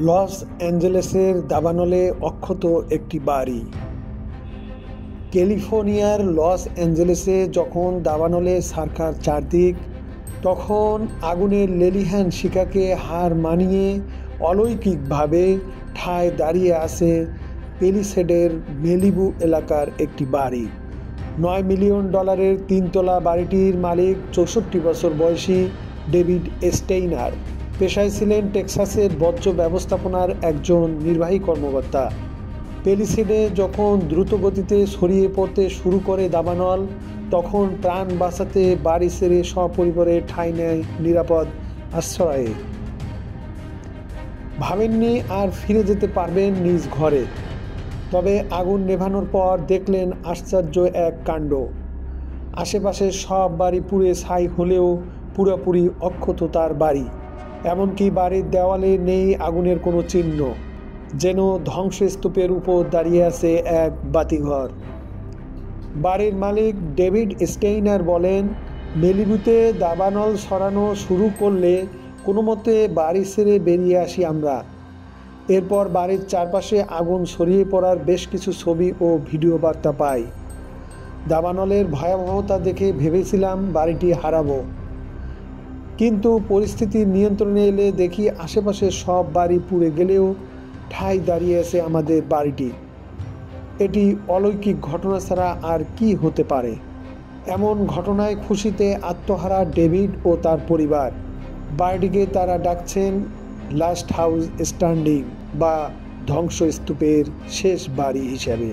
Loss অ্যাঞ্জেলেসের দাবানলে অক্ষত একটি বাড়ি। ক্যালিফোর্নিয়ার লস অ্যাঞ্জেলেসে যখন দাবানলে সার্কার চারদিক, তখন আগুনের লেলিহান শিখাকে হার মানিয়ে অলৌকিকভাবে ঠায় দাঁড়িয়ে আছে পেলিসেডের মেলিবু এলাকার একটি বাড়ি। $9 মিলিয়ন 3তলা বাড়িটির মালিক 64 বছর বয়সী ডেভিড স্টেইনার। পেশায় ছিলেন টেক্সাসের বর্জ্য ব্যবস্থাপনার একজন নির্বাহী কর্মকর্তা। পেলিসেডে যখন দ্রুতগতিতে ছড়িয়ে পড়তে শুরু করে দাবানল, তখন প্রাণ বাঁচাতে বাড়ি ছেড়ে সপরিবারে ঠাঁই নেয় নিরাপদ আশ্রয়ে। ভাবেননি আর ফিরে যেতে পারবেন নিজ ঘরে। তবে আগুন নেভানোর পর দেখলেন আশ্চর্য এক কাণ্ড। আশেপাশের সব বাড়ি পুড়ে ছাই হলেও পুরোপুরি অক্ষত তার বাড়ি। এমনকি বাড়ির দেওয়ালে নেই আগুনের কোনো চিহ্ন, যেন ধ্বংসস্তূপের উপর দাঁড়িয়ে আছে এক বাতিঘর। বাড়ির মালিক ডেভিড স্টেইনার বলেন, মেলিবুতে দাবানল ছড়ানো শুরু করলে কোনো মতে বাড়ি ছেড়ে বেরিয়ে আসি আমরা। এরপর বাড়ির চারপাশে আগুন ছড়িয়ে পড়ার বেশ কিছু ছবি ও ভিডিও বার্তা পাই। দাবানলের ভয়াবহতা দেখে ভেবেছিলাম বাড়িটি হারাবো, কিন্তু পরিস্থিতি নিয়ন্ত্রণে এলে দেখি আশেপাশের সব বাড়ি পুড়ে গেলেও ঠাঁই দাঁড়িয়ে আছে আমাদের বাড়িটি। এটি অলৌকিক ঘটনা ছাড়া আর কি হতে পারে। এমন ঘটনায় খুশিতে আত্মহারা ডেভিড ও তার পরিবার। বাড়িটিকে তারা ডাকছেন লাস্ট হাউস স্ট্যান্ডিং বা ধ্বংসস্তূপের শেষ বাড়ি হিসাবে।